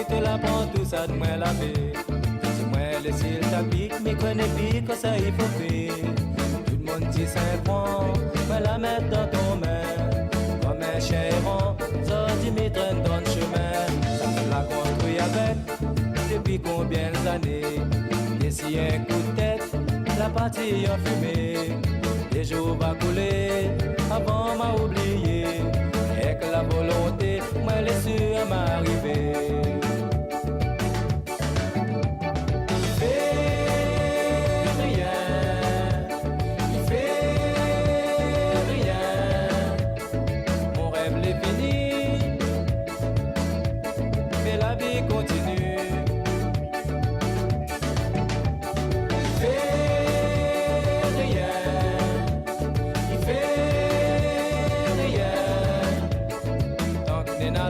Tu la prends tout ça de moi la vie. Dis-moi le ciel t'habite, mais connais plus que ça il faut faire. Tout le monde dit c'est bon, mais la mettre dans ton main. Comme un chien errant, ça dit me traîne dans le chemin. Ça me l'a construit avec, depuis combien d'années. Et si un coup de tête, la partie en fumée. Les jours va couler, avant m'a oublié. Et que la volonté, moi les sûre m'arriver.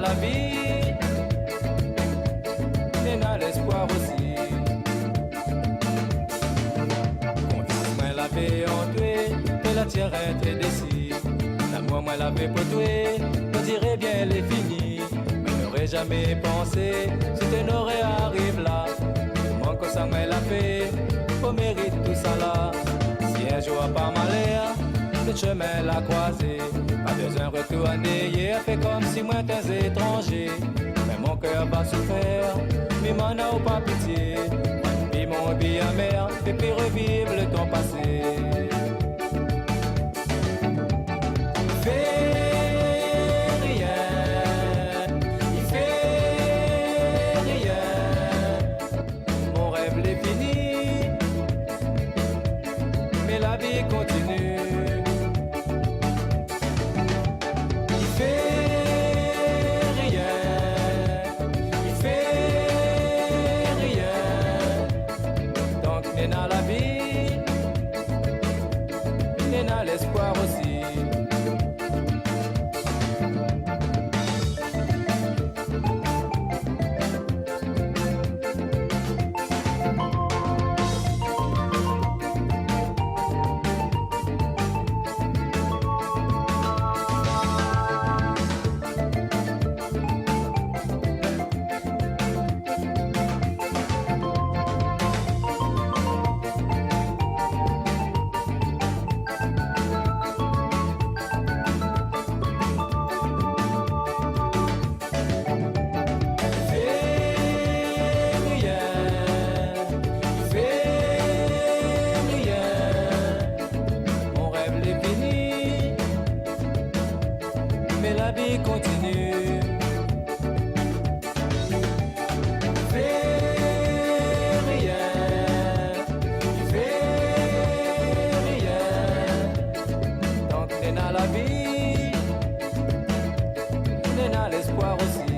La vie, n'est pas l'espoir aussi. Confiance, moi l'avais en toi, et la tienne était décide. L'amour, moi l'avais pour toi, on dirait bien elle est finie. Mais n'aurais jamais pensé, c'était n'aurait arrivé là. Moi que ça moi l'a fait, pour mérite tout ça là. Si un jour par malheur, le chemin l'a croisé. Pas besoin de retourner hier, fait comme si moi t'es étranger. Mais mon cœur va souffrir, mais m'en a pas pitié. Puis mon vie amer, et puis revivre le temps passé. La vie continue. Il fait rien. Donc n'est dans la vie, n'est dans l'espoir aussi. Mais la vie continue. Fais rien. Donc n'est dans la vie, n'est dans l'espoir aussi.